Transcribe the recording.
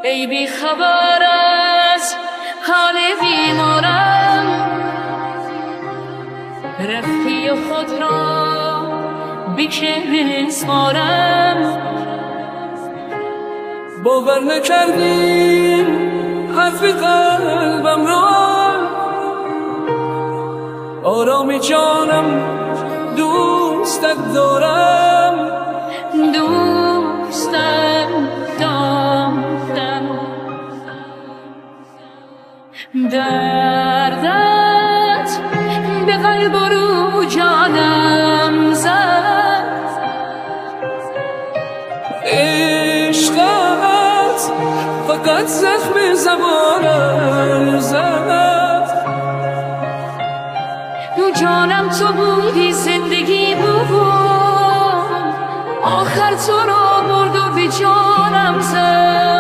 ای بی خبر از حال بیمارم، رفتی و خود را بسپارم. باور نکردیم حرف قلبم را، آرامی جانم دوستت دارم، دوستت دارم. دردت به قلب و رو جانم زد، عشقت فقط زخم زبانم زد. جانم تو بودی، زندگی بود، آخر تو را برد و به جانم زد.